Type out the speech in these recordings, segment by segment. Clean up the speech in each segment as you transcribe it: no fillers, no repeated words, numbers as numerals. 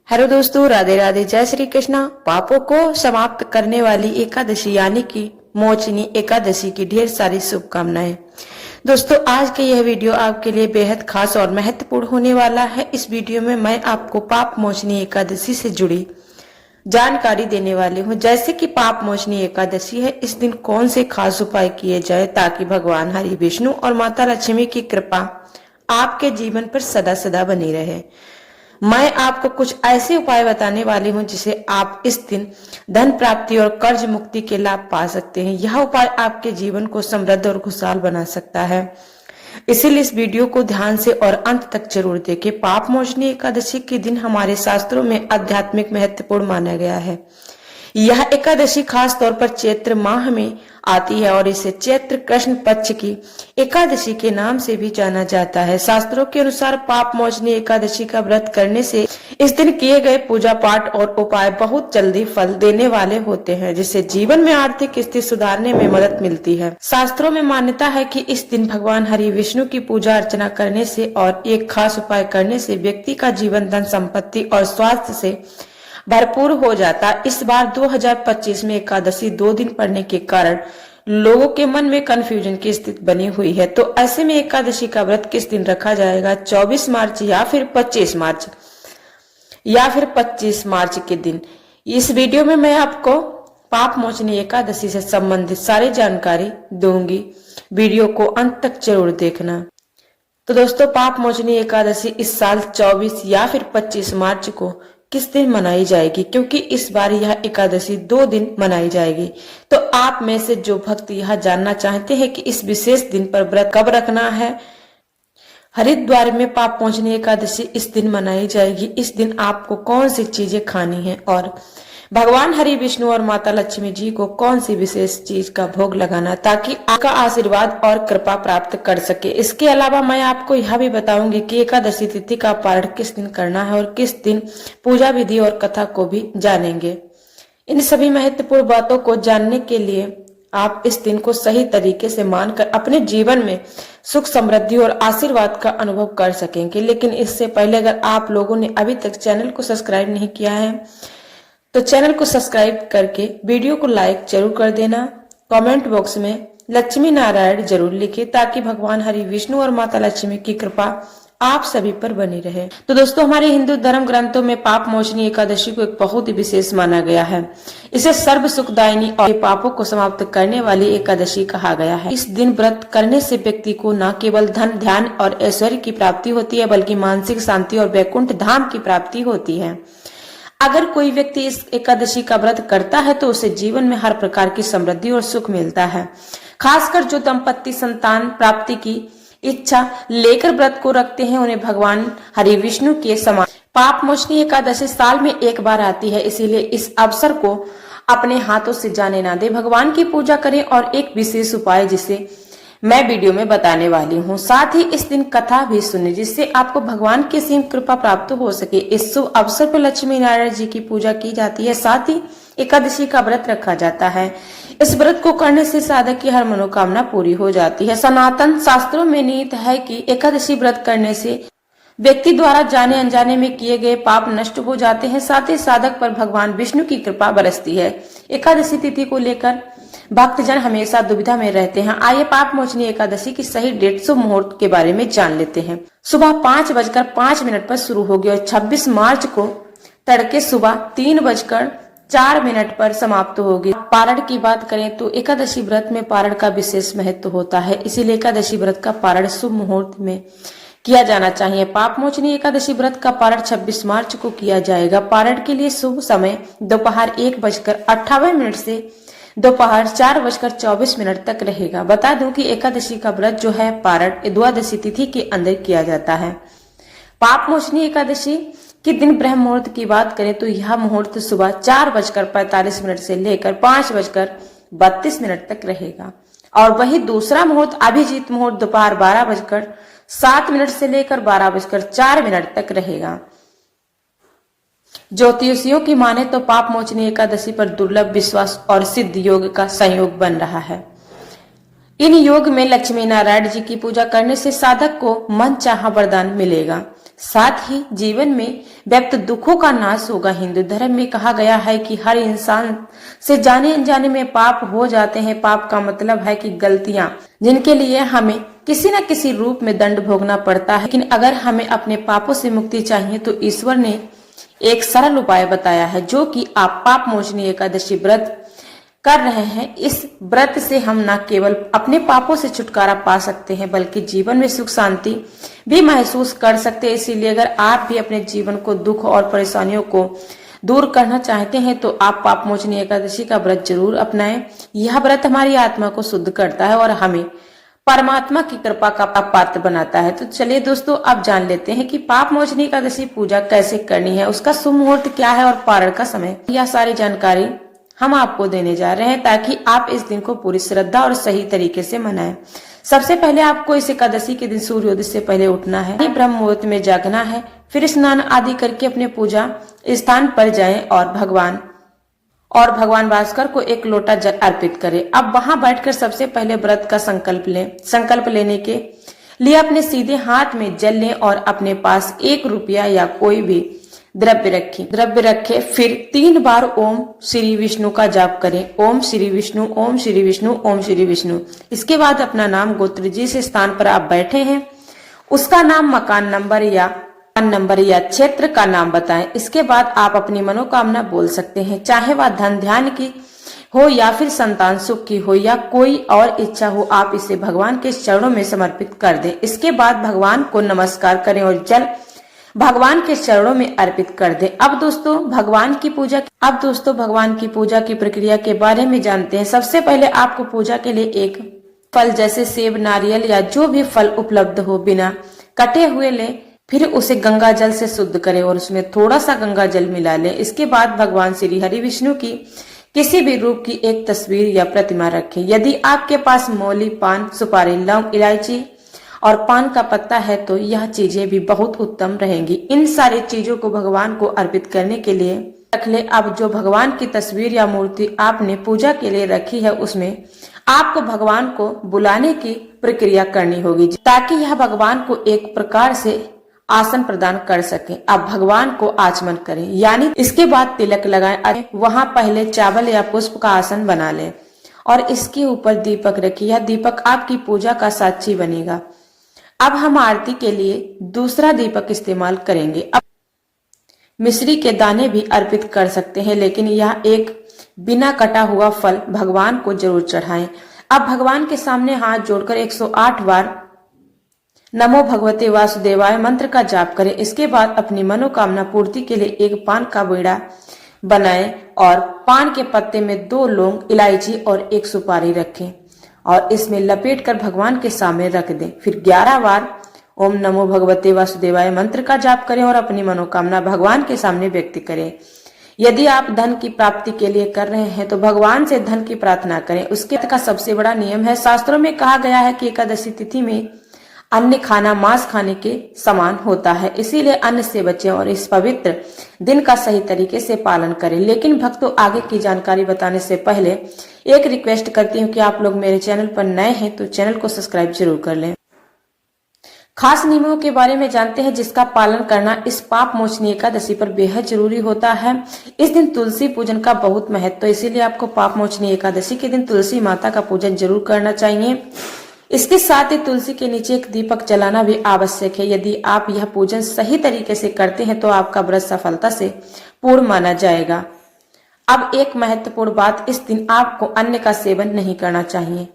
Hello दोस्तों, राधे राधे, जय श्री कृष्णा। पापों को समाप्त करने वाली एकादशी यानी कि मोचनी एकादशी की ढेर सारी शुभकामनाएं। दोस्तों, आज के यह वीडियो आपके लिए बेहद खास और महत्वपूर्ण होने वाला है। इस वीडियो में मैं आपको पाप मोचनी एकादशी से जुड़ी जानकारी देने वाली हूँ, जैसे कि पाप मोचनी एकादशी है, इस दिन कौन से खास उपाय किए जाए ताकि भगवान हरि विष्णु और माता लक्ष्मी की कृपा आपके जीवन पर सदा सदा बनी रहे। मैं आपको कुछ ऐसे उपाय बताने वाली हूं जिसे आप इस दिन धन प्राप्ति और कर्ज मुक्ति के लाभ पा सकते हैं। यह उपाय आपके जीवन को समृद्ध और खुशहाल बना सकता है, इसीलिए इस वीडियो को ध्यान से और अंत तक जरूर देखें। पाप मोचनी एकादशी के दिन हमारे शास्त्रों में आध्यात्मिक महत्वपूर्ण माना गया है। यह एकादशी खास तौर पर चैत्र माह में आती है और इसे चैत्र कृष्ण पक्ष की एकादशी के नाम से भी जाना जाता है। शास्त्रों के अनुसार पाप मोचनी एकादशी का व्रत करने से इस दिन किए गए पूजा पाठ और उपाय बहुत जल्दी फल देने वाले होते हैं, जिससे जीवन में आर्थिक स्थिति सुधारने में मदद मिलती है। शास्त्रों में मान्यता है कि इस दिन भगवान हरि विष्णु की पूजा अर्चना करने से और एक खास उपाय करने से व्यक्ति का जीवन धन संपत्ति और स्वास्थ्य से भरपूर हो जाता। इस बार 2025 में एकादशी 2 दिन पड़ने के कारण लोगों के मन में कंफ्यूजन की स्थिति बनी हुई है। तो ऐसे में एकादशी का व्रत किस दिन रखा जाएगा? 24 मार्च या फिर 25 मार्च या फिर 25 मार्च के दिन। इस वीडियो में मैं आपको पाप मोचनी एकादशी से संबंधित सारी जानकारी दूंगी। वीडियो को अंत तक जरूर देखना। तो दोस्तों, पाप मोचनी एकादशी इस साल 24 या फिर 25 मार्च को किस दिन मनाई जाएगी, क्योंकि इस बार यह एकादशी 2 दिन मनाई जाएगी। तो आप में से जो भक्त यह जानना चाहते हैं कि इस विशेष दिन पर व्रत कब रखना है, हरिद्वार में पाप मोचनी एकादशी इस दिन मनाई जाएगी। इस दिन आपको कौन सी चीजें खानी है और भगवान हरि विष्णु और माता लक्ष्मी जी को कौन सी विशेष चीज का भोग लगाना ताकि आपका आशीर्वाद और कृपा प्राप्त कर सके। इसके अलावा मैं आपको यह भी बताऊंगी कि एकादशी तिथि का पारण किस दिन करना है और किस दिन पूजा विधि और कथा को भी जानेंगे। इन सभी महत्वपूर्ण बातों को जानने के लिए आप इस दिन को सही तरीके से मानकर अपने जीवन में सुख समृद्धि और आशीर्वाद का अनुभव कर सकेंगे। लेकिन इससे पहले अगर आप लोगों ने अभी तक चैनल को सब्सक्राइब नहीं किया है तो चैनल को सब्सक्राइब करके वीडियो को लाइक जरूर कर देना। कमेंट बॉक्स में लक्ष्मी नारायण जरूर लिखें ताकि भगवान हरि विष्णु और माता लक्ष्मी की कृपा आप सभी पर बनी रहे। तो दोस्तों, हमारे हिंदू धर्म ग्रंथों में पाप मोचनी एकादशी को एक बहुत ही विशेष माना गया है। इसे सर्व सुखदायिनी और पापों को समाप्त करने वाली एकादशी कहा गया है। इस दिन व्रत करने से व्यक्ति को न केवल धन ध्यान और ऐश्वर्य की प्राप्ति होती है, बल्कि मानसिक शांति और वैकुंठ धाम की प्राप्ति होती है। अगर कोई व्यक्ति इस एकादशी का व्रत करता है तो उसे जीवन में हर प्रकार की समृद्धि और सुख मिलता है। खासकर जो दंपत्ति संतान प्राप्ति की इच्छा लेकर व्रत को रखते हैं, उन्हें भगवान हरि विष्णु के समान पाप मोचनी एकादशी साल में एक बार आती है, इसीलिए इस अवसर को अपने हाथों से जाने ना दे, भगवान की पूजा करें और एक विशेष उपाय जिसे मैं वीडियो में बताने वाली हूँ। साथ ही इस दिन कथा भी सुनिए जिससे आपको भगवान की असीम कृपा प्राप्त हो सके। इस शुभ अवसर पर लक्ष्मी नारायण जी की पूजा की जाती है, साथ ही एकादशी का व्रत रखा जाता है। इस व्रत को करने से साधक की हर मनोकामना पूरी हो जाती है। सनातन शास्त्रों में निहित है कि एकादशी व्रत करने से व्यक्ति द्वारा जाने अनजाने में किए गए पाप नष्ट हो जाते हैं, साथ ही साधक पर भगवान विष्णु की कृपा बरसती है। एकादशी तिथि को लेकर भक्तजन हमेशा दुविधा में रहते हैं। आइए पाप मोचनी एकादशी की सही डेट शुभ मुहूर्त के बारे में जान लेते हैं। सुबह 5:05 पर शुरू होगी और 26 मार्च को तड़के सुबह 3:04 पर समाप्त होगी। पारण की बात करें तो एकादशी व्रत में पारण का विशेष महत्व होता है, इसीलिए एकादशी व्रत का पारण शुभ मुहूर्त में किया जाना चाहिए। पाप मोचनी एकादशी व्रत का पारण 26 मार्च को किया जाएगा। पारण के लिए शुभ समय दोपहर 1:58 से दोपहर 4:24 तक रहेगा। बता दूं कि एकादशी का व्रत जो है पारण द्वादशी तिथि के अंदर किया जाता है। पाप मोचनी एकादशी के दिन ब्रह्म मुहूर्त की बात करें तो यह मुहूर्त सुबह 4:45 से लेकर 5:32 तक रहेगा और वही दूसरा मुहूर्त अभिजीत मुहूर्त दोपहर 12:07 से लेकर 12:04 तक रहेगा। ज्योतिषियों की माने तो पाप मोचनी एकादशी पर दुर्लभ विश्वास और सिद्ध योग का संयोग बन रहा है। इन योग में लक्ष्मी नारायण जी की पूजा करने से साधक को मनचाहा वरदान मिलेगा। साथ ही जीवन में व्यक्त दुखों का नाश होगा। हिंदू धर्म में कहा गया है कि हर इंसान से जाने अनजाने में पाप हो जाते हैं। पाप का मतलब है कि गलतियां जिनके लिए हमें किसी न किसी रूप में दंड भोगना पड़ता है। लेकिन अगर हमें अपने पापों से मुक्ति चाहिए तो ईश्वर ने एक सरल उपाय बताया है, जो कि आप पाप मोचनी एकादशी व्रत कर रहे हैं। इस व्रत से हम न केवल अपने पापों से छुटकारा पा सकते हैं, बल्कि जीवन में सुख शांति भी महसूस कर सकते हैं। इसीलिए अगर आप भी अपने जीवन को दुख और परेशानियों को दूर करना चाहते हैं तो आप पाप मोचनी एकादशी का व्रत जरूर अपनाएं। यह व्रत हमारी आत्मा को शुद्ध करता है और हमें परमात्मा की कृपा का पात्र बनाता है। तो चलिए दोस्तों, अब जान लेते हैं कि पाप मोचनी एकादशी पूजा कैसे करनी है, उसका शुभ मुहूर्त क्या है और पारण का समय। यह सारी जानकारी हम आपको देने जा रहे हैं ताकि आप इस दिन को पूरी श्रद्धा और सही तरीके से मनाएं। सबसे पहले आपको इस एकादशी के दिन सूर्योदय से पहले उठना है, ब्रह्म मुहूर्त में जागना है, फिर स्नान आदि करके अपने पूजा स्थान पर जाएं और भगवान भास्कर को एक लोटा जल अर्पित करें। अब वहां बैठकर सबसे पहले व्रत का संकल्प लें। संकल्प लेने के लिए अपने सीधे हाथ में जल लें और अपने पास 1 रुपया या कोई भी द्रव्य रखें। फिर 3 बार ओम श्री विष्णु का जाप करें। ओम श्री विष्णु, ओम श्री विष्णु, ओम श्री विष्णु। इसके बाद अपना नाम, गोत्र, जिस स्थान पर आप बैठे हैं उसका नाम, मकान नंबर या क्षेत्र का नाम बताएं। इसके बाद आप अपनी मनोकामना बोल सकते हैं, चाहे वह धन ध्यान की हो या फिर संतान सुख की हो या कोई और इच्छा हो। आप इसे भगवान के चरणों में समर्पित कर दें। इसके बाद भगवान को नमस्कार करें और जल भगवान के चरणों में अर्पित कर दें। अब दोस्तों भगवान की पूजा की प्रक्रिया के बारे में जानते हैं। सबसे पहले आपको पूजा के लिए एक फल जैसे सेब, नारियल या जो भी फल उपलब्ध हो बिना कटे हुए लें। फिर उसे गंगा जल से शुद्ध करें और उसमें थोड़ा सा गंगा जल मिला लें। इसके बाद भगवान श्री हरि विष्णु की किसी भी रूप की एक तस्वीर या प्रतिमा रखें। यदि आपके पास मौली, पान, सुपारी, लौंग, इलायची और पान का पत्ता है तो यह चीजें भी बहुत उत्तम रहेंगी। इन सारी चीजों को भगवान को अर्पित करने के लिए रख ले। अब जो भगवान की तस्वीर या मूर्ति आपने पूजा के लिए रखी है उसमें आपको भगवान को बुलाने की प्रक्रिया करनी होगी ताकि यह भगवान को एक प्रकार से आसन प्रदान कर सके। अब भगवान को आचमन करें, यानी इसके बाद तिलक लगाएं। वहां पहले चावल या पुष्प का आसन बना लें और इसके ऊपर दीपक रखिए। यह दीपक आपकी पूजा का साक्षी बनेगा। अब हम आरती के लिए दूसरा दीपक इस्तेमाल करेंगे। अब मिश्री के दाने भी अर्पित कर सकते हैं, लेकिन यह एक बिना कटा हुआ फल भगवान को जरूर चढ़ाएं। अब भगवान के सामने हाथ जोड़कर 108 बार नमो भगवते वासुदेवाय मंत्र का जाप करें। इसके बाद अपनी मनोकामना पूर्ति के लिए एक पान का बीड़ा बनाएं और पान के पत्ते में 2 लौंग, इलायची और 1 सुपारी रखें और इसमें लपेट कर भगवान के सामने रख दें। फिर 11 बार ओम नमो भगवते वासुदेवाय मंत्र का जाप करें और अपनी मनोकामना भगवान के सामने व्यक्त करें। यदि आप धन की प्राप्ति के लिए कर रहे हैं तो भगवान से धन की प्रार्थना करें। उसके का सबसे बड़ा नियम है, शास्त्रों में कहा गया है कि एकादशी तिथि में अन्न खाना मांस खाने के समान होता है, इसीलिए अन्न से बचें और इस पवित्र दिन का सही तरीके से पालन करें। लेकिन भक्तों, आगे की जानकारी बताने से पहले एक रिक्वेस्ट करती हूँ कि आप लोग मेरे चैनल पर नए हैं तो चैनल को सब्सक्राइब जरूर कर लें। खास नियमों के बारे में जानते हैं जिसका पालन करना इस पाप मोचनी एकादशी पर बेहद जरूरी होता है। इस दिन तुलसी पूजन का बहुत महत्व है, इसीलिए आपको पाप मोचनी एकादशी के दिन तुलसी माता का पूजन जरूर करना चाहिए। इसके साथ ही तुलसी के नीचे एक दीपक जलाना भी आवश्यक है। यदि आप यह पूजन सही तरीके से करते हैं तो आपका व्रत सफलता से पूर्ण माना जाएगा। अब एक महत्वपूर्ण बात, इस दिन आपको अन्न का सेवन नहीं करना चाहिए।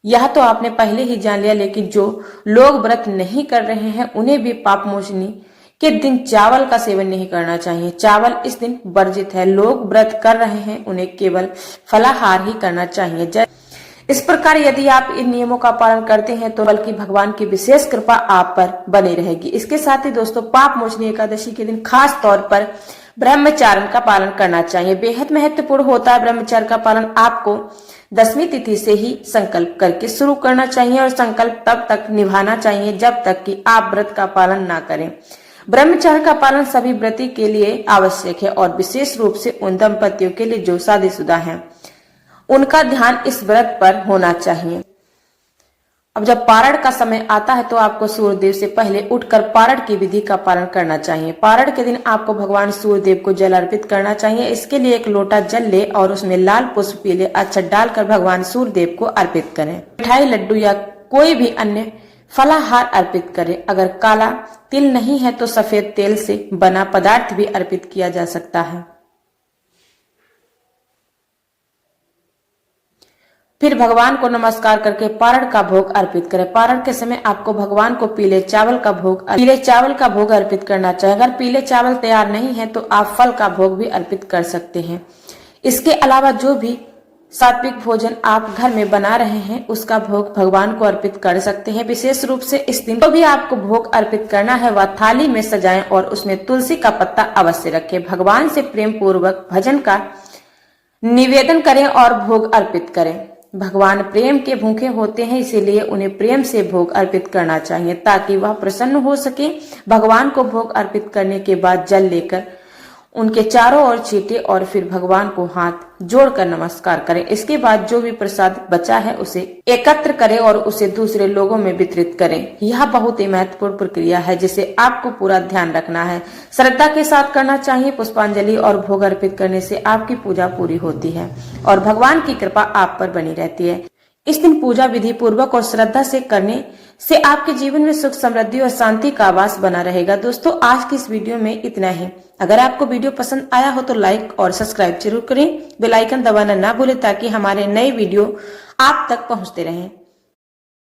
यह तो आपने पहले ही जान लिया, लेकिन जो लोग व्रत नहीं कर रहे हैं उन्हें भी पाप मोचनी के दिन चावल का सेवन नहीं करना चाहिए। चावल इस दिन वर्जित है। लोग व्रत कर रहे हैं उन्हें केवल फलाहार ही करना चाहिए। इस प्रकार यदि आप इन नियमों का पालन करते हैं तो बल्कि भगवान की विशेष कृपा आप पर बनी रहेगी। इसके साथ ही दोस्तों, पाप मोचनी एकादशी के दिन खास तौर पर ब्रह्मचर्य का पालन करना चाहिए। बेहद महत्वपूर्ण होता है। ब्रह्मचर्य का पालन आपको 10वीं तिथि से ही संकल्प करके शुरू करना चाहिए और संकल्प तब तक निभाना चाहिए जब तक कि आप व्रत का पालन ना करें। ब्रह्मचर्य का पालन सभी व्रती के लिए आवश्यक है और विशेष रूप से उन दंपतियों के लिए जो शादीशुदा हैं। उनका ध्यान इस व्रत पर होना चाहिए। अब जब पारण का समय आता है तो आपको सूर्यदेव से पहले उठकर पारण की विधि का पालन करना चाहिए। पारण के दिन आपको भगवान सूर्यदेव को जल अर्पित करना चाहिए। इसके लिए एक लोटा जल ले और उसमें लाल पुष्प, पीले अक्षत डालकर भगवान सूर्यदेव को अर्पित करें। मिठाई, लड्डू या कोई भी अन्य फलाहार अर्पित करें। अगर काला तिल नहीं है तो सफेद तेल से बना पदार्थ भी अर्पित किया जा सकता है। फिर भगवान को नमस्कार करके पारण का भोग अर्पित करें। पारण के समय आपको भगवान को पीले चावल का भोग अर्पित करना चाहिए। अगर पीले चावल तैयार नहीं है तो आप फल का भोग भी अर्पित कर सकते हैं। इसके अलावा जो भी सात्विक भोजन आप घर में बना रहे हैं उसका भोग भगवान को अर्पित कर सकते हैं। विशेष रूप से इस दिन जो भी आपको भोग अर्पित करना है वह थाली में सजाएं और उसमें तुलसी का पत्ता अवश्य रखें। भगवान से प्रेम पूर्वक भजन का निवेदन करें और भोग अर्पित करें। भगवान प्रेम के भूखे होते हैं, इसीलिए उन्हें प्रेम से भोग अर्पित करना चाहिए ताकि वह प्रसन्न हो सके। भगवान को भोग अर्पित करने के बाद जल लेकर उनके चारों ओर छींटे और फिर भगवान को हाथ जोड़कर नमस्कार करें। इसके बाद जो भी प्रसाद बचा है उसे एकत्र करें और उसे दूसरे लोगों में वितरित करें। यह बहुत ही महत्वपूर्ण प्रक्रिया है जिसे आपको पूरा ध्यान रखना है, श्रद्धा के साथ करना चाहिए। पुष्पांजलि और भोग अर्पित करने से आपकी पूजा पूरी होती है और भगवान की कृपा आप पर बनी रहती है। इस दिन पूजा विधि पूर्वक और श्रद्धा से करने से आपके जीवन में सुख, समृद्धि और शांति का आवास बना रहेगा। दोस्तों, आज की इस वीडियो में इतना ही। अगर आपको वीडियो पसंद आया हो तो लाइक और सब्सक्राइब जरूर करें। बेल आइकन दबाना ना भूलें ताकि हमारे नए वीडियो आप तक पहुंचते रहें।